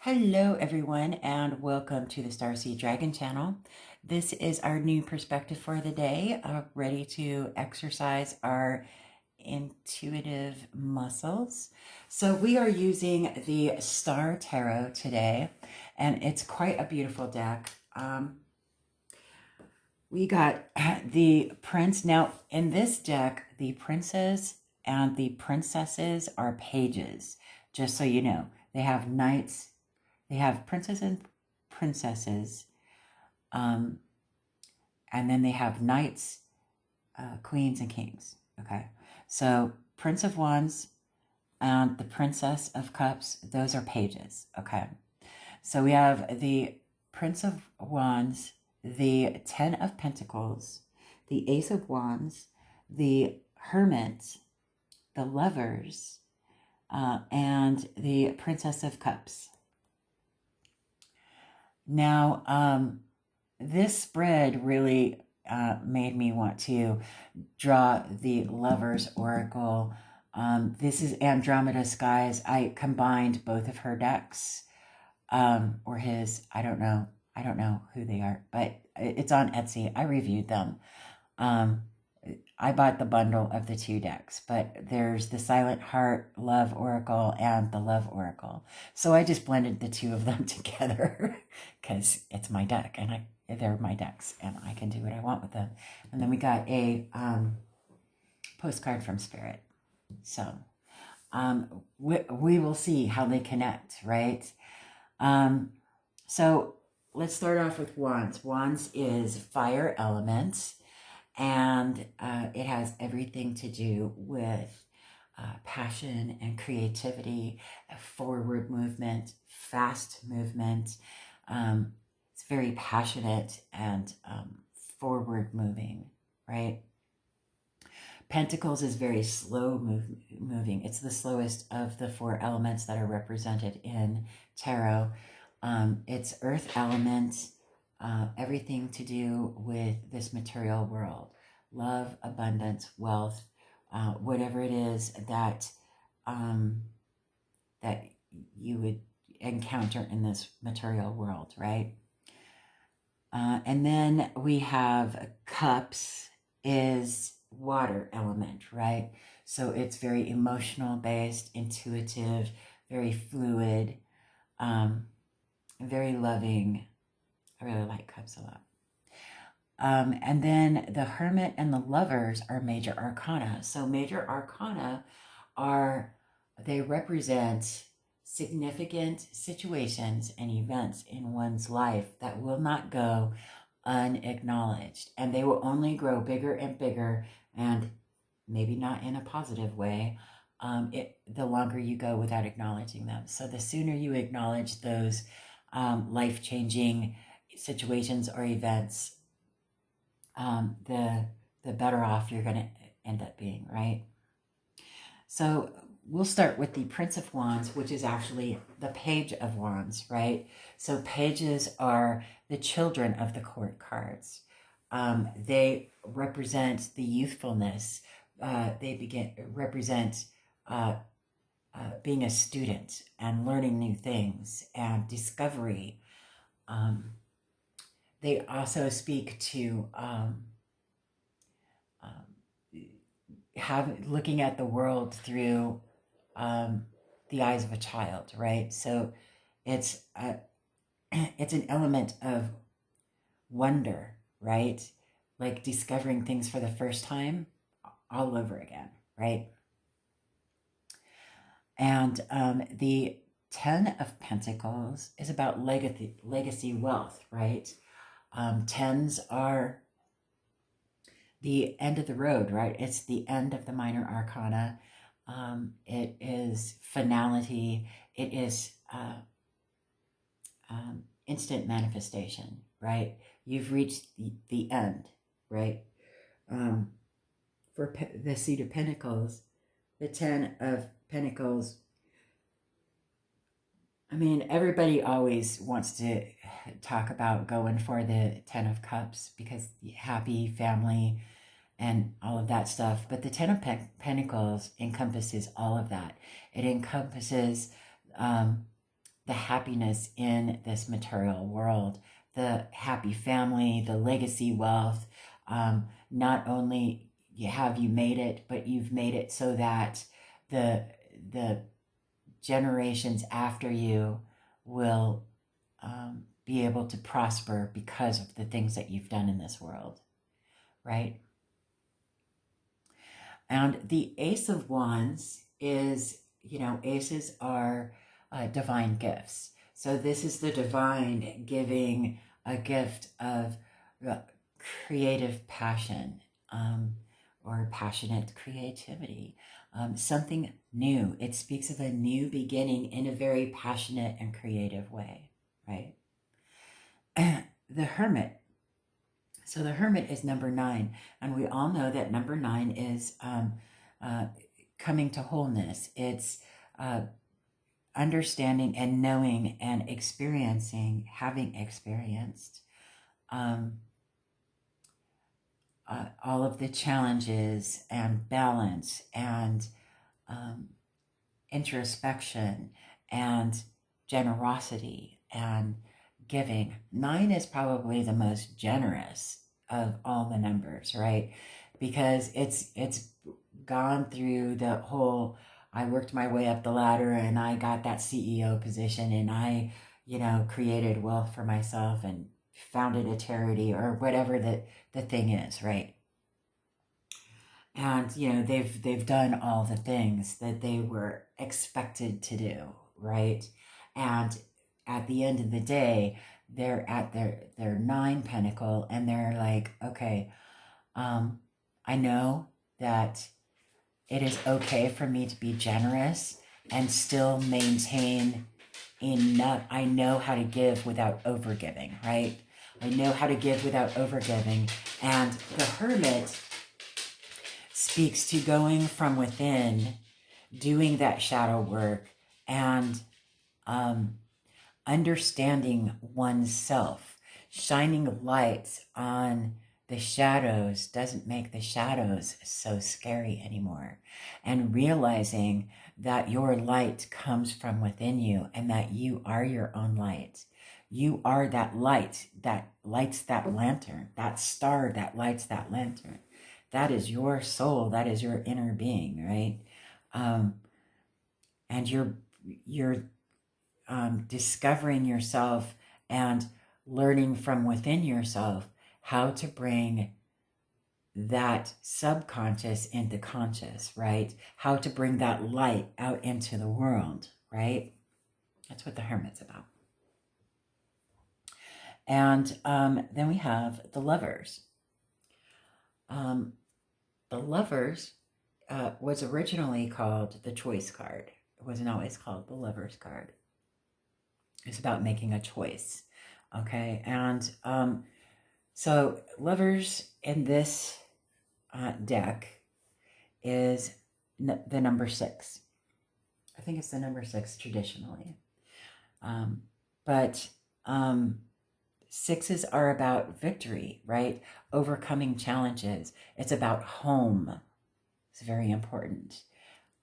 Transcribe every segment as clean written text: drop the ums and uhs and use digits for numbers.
Hello, everyone, and welcome to the Starseed Dragon channel. This is our new perspective for the day, ready to exercise our intuitive muscles. So we are using the Star Tarot today, and it's quite a beautiful deck. We got the Prince. Now, in this deck, the Princess and the Princesses are pages, just so you know. They have knights. They have princes and princesses, and then they have knights, queens, and kings. Okay, so Prince of Wands and the Princess of Cups, those are pages. Okay, so we have the Prince of Wands, the Ten of Pentacles, the Ace of Wands, the Hermit, the Lovers, and the Princess of Cups. Now, this spread really made me want to draw the Lover's Oracle. This is Andromeda Skies. I combined both of her decks, or his. I don't know who they are, but it's on Etsy. I reviewed them. I bought the bundle of the two decks, but there's the Silent Heart Love Oracle and the Love Oracle. So I just blended the two of them together because it's my deck and they're my decks and I can do what I want with them. And then we got a postcard from Spirit. So we will see how they connect, right? So let's start off with Wands. Wands is fire element. And it has everything to do with passion and creativity, forward movement, fast movement. It's very passionate and forward moving, right? Pentacles is very slow moving. It's the slowest of the four elements that are represented in tarot. It's earth element. Everything to do with this material world, love, abundance, wealth, whatever it is that that you would encounter in this material world, right? And then we have cups is water element, right? So it's very emotional based, intuitive, very fluid, very loving. I really like cups a lot. And then the Hermit and the Lovers are major arcana. So major arcana they represent significant situations and events in one's life that will not go unacknowledged. And they will only grow bigger and bigger, and maybe not in a positive way, the longer you go without acknowledging them. So the sooner you acknowledge those life-changing situations or events, the better off you're going to end up being, right? So we'll start with the Prince of Wands, which is actually the Page of Wands, right? So pages are the children of the court cards. They represent the youthfulness. They represent being a student and learning new things and discovery. They also speak to looking at the world through the eyes of a child, right? So it's an element of wonder, right? Like discovering things for the first time all over again, right? And the Ten of Pentacles is about legacy wealth, right? Tens are the end of the road, right? It's the end of the minor arcana. It is finality. It is instant manifestation, right? You've reached the end, right? For the Seed of Pentacles, the Ten of Pentacles, I mean, everybody always wants to talk about going for the Ten of Cups because happy family and all of that stuff. But the Ten of Pentacles encompasses all of that. It encompasses the happiness in this material world, the happy family, the legacy wealth. Not only have you made it, but you've made it so that the the generations after you will be able to prosper because of the things that you've done in this world, right? And the Ace of Wands is, aces are divine gifts. So this is the divine giving a gift of creative passion, or passionate creativity, something new. It speaks of a new beginning in a very passionate and creative way, right? The Hermit. So the Hermit is number 9, and we all know that number 9 is coming to wholeness. It's understanding and knowing and experiencing, having experienced all of the challenges and balance and introspection and generosity and giving. 9 is probably the most generous of all the numbers, right? Because it's gone through the whole, I worked my way up the ladder and I got that CEO position and I, created wealth for myself and founded a charity or whatever the thing is, right? And they've done all the things that they were expected to do, right? And at the end of the day, they're at their 9 pentacle and they're like, okay, I know that it is okay for me to be generous and still maintain enough. I know how to give without overgiving, right? I know how to give without overgiving. And the Hermit speaks to going from within, doing that shadow work, and understanding oneself. Shining lights on the shadows doesn't make the shadows so scary anymore. And realizing that your light comes from within you and that you are your own light. You are that light that lights that lantern, that star that lights that lantern. That is your soul. That is your inner being, right? And you're discovering yourself and learning from within yourself how to bring that subconscious into conscious, right? How to bring that light out into the world, right? That's what the Hermit's about. And then we have the Lovers. The Lovers was originally called the Choice card. It wasn't always called the Lovers card. It's about making a choice, okay? And so Lovers in this deck is the number 6. I think it's the number 6 traditionally. But 6s are about victory, right? Overcoming challenges. It's about home. It's very important.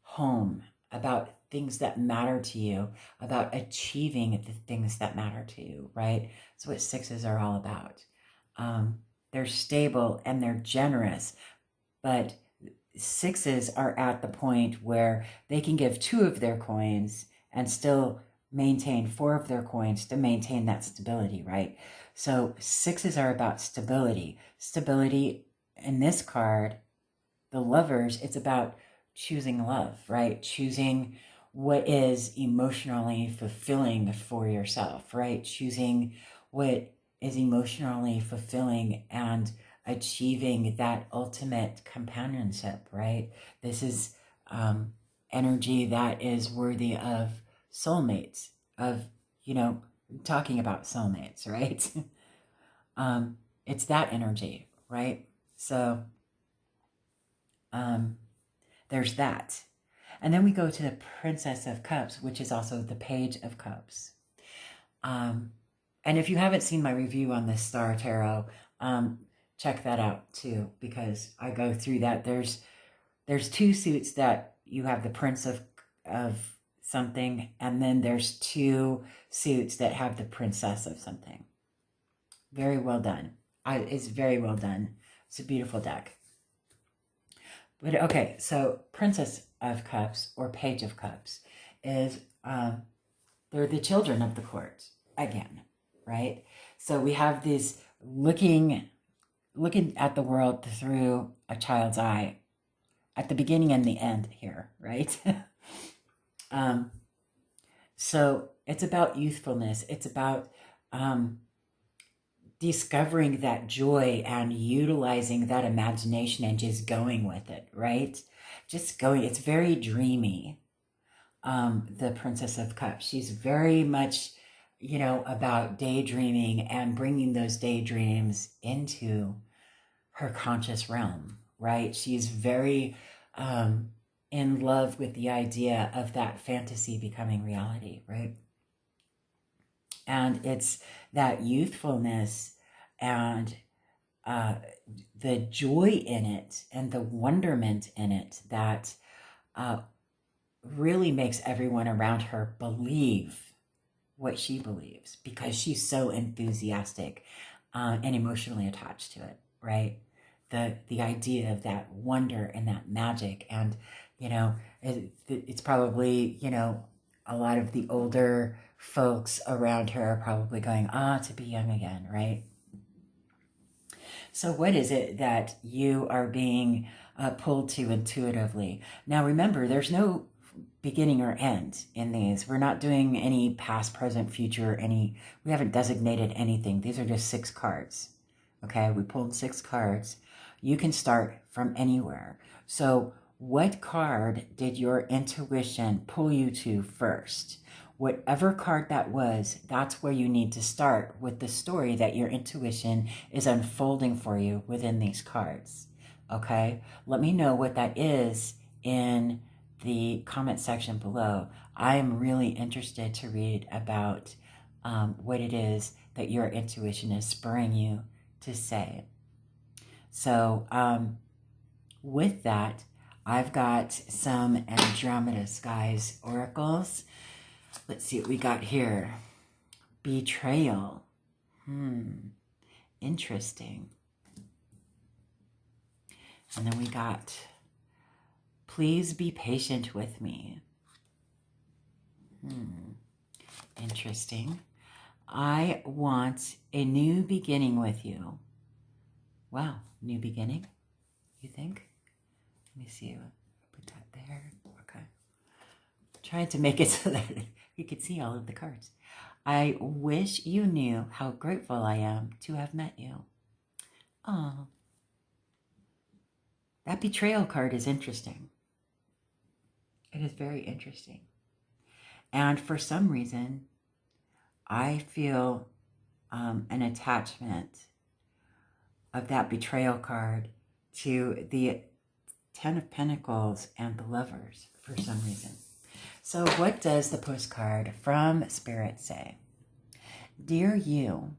Home, about things that matter to you, about achieving the things that matter to you, right? That's what 6s are all about. They're stable and they're generous, but 6s are at the point where they can give 2 of their coins and still maintain 4 of their coins to maintain that stability, right? So 6s are about stability. Stability in this card, the Lovers, it's about choosing love, right? Choosing what is emotionally fulfilling for yourself, right? Choosing what is emotionally fulfilling and achieving that ultimate companionship, right? This is energy that is worthy of soulmates, of, talking about soulmates, right? It's that energy, right? So there's that. And then we go to the Princess of Cups, which is also the Page of Cups. And if you haven't seen my review on the Star Tarot, check that out too, because I go through that. There's 2 suits that you have the Prince of something, and then there's two suits that have the princess of something. Very well done. It's very well done. It's a beautiful deck. But okay, so Princess of Cups or Page of Cups is they're the children of the court again, right? So we have this looking at the world through a child's eye at the beginning and the end here, right? So it's about youthfulness. It's about discovering that joy and utilizing that imagination and just going with it, right? Just going. It's very dreamy. The Princess of Cups. She's very much, about daydreaming and bringing those daydreams into her conscious realm, right? She's very in love with the idea of that fantasy becoming reality, right? And it's that youthfulness and the joy in it and the wonderment in it that really makes everyone around her believe what she believes because she's so enthusiastic and emotionally attached to it, right? The idea of that wonder and that magic, and it's probably a lot of the older folks around her are probably going, to be young again, right? So what is it that you are being pulled to intuitively? Now remember, there's no beginning or end in these. We're not doing any past, present, future, we haven't designated anything. These are just 6 cards. Okay, we pulled 6 cards. You can start from anywhere. So what card did your intuition pull you to first? Whatever card that was, that's where you need to start with the story that your intuition is unfolding for you within these cards. Okay, let me know what that is in the comment section below. I am really interested to read about what it is that your intuition is spurring you to say. So with that, I've got some Andromeda Skies oracles. Let's see what we got here. Betrayal. Interesting. And then we got, please be patient with me. Interesting. I want a new beginning with you. Wow, new beginning, you think? Let me see. Put that there. Okay. Trying to make it so that you could see all of the cards. I wish you knew how grateful I am to have met you. Oh, that betrayal card is interesting. It is very interesting. And for some reason, I feel an attachment of that betrayal card to the 10 of Pentacles and the Lovers for some reason. So what does the postcard from Spirit say? Dear you,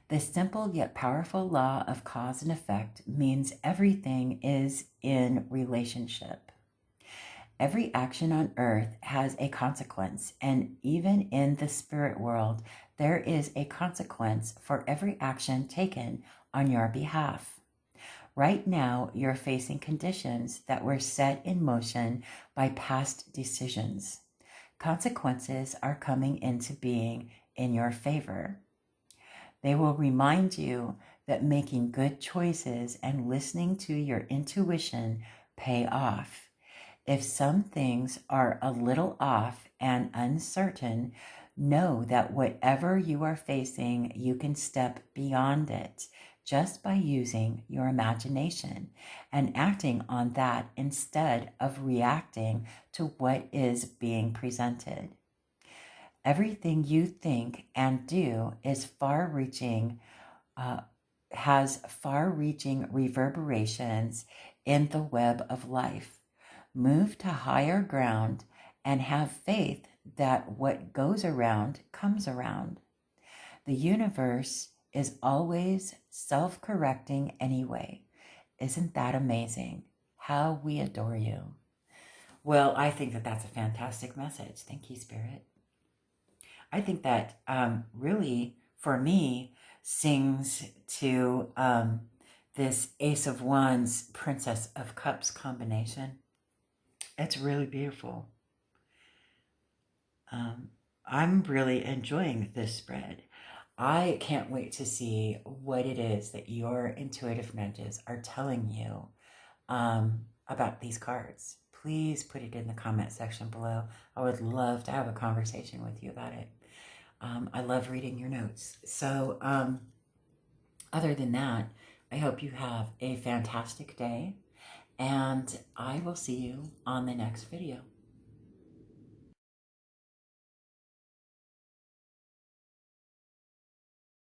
the simple yet powerful law of cause and effect means everything is in relationship. Every action on earth has a consequence, and even in the spirit world, there is a consequence for every action taken on your behalf. Right now, you're facing conditions that were set in motion by past decisions. Consequences are coming into being in your favor. They will remind you that making good choices and listening to your intuition pay off. If some things are a little off and uncertain, know that whatever you are facing, you can step beyond it just by using your imagination and acting on that instead of reacting to what is being presented. Everything you think and do is has far-reaching reverberations in the web of life. Move to higher ground and have faith that what goes around comes around. The universe is always self-correcting anyway. Isn't that amazing? How we adore you. Well, I think that that's a fantastic message. Thank you, Spirit. I think that really, for me, sings to this Ace of Wands, Princess of Cups combination. It's really beautiful. Um, I'm really enjoying this spread. I can't wait to see what it is that your intuitive nudges are telling you about these cards. Please put it in the comment section below. I would love to have a conversation with you about it. I love reading your notes. So, other than that, I hope you have a fantastic day, and I will see you on the next video.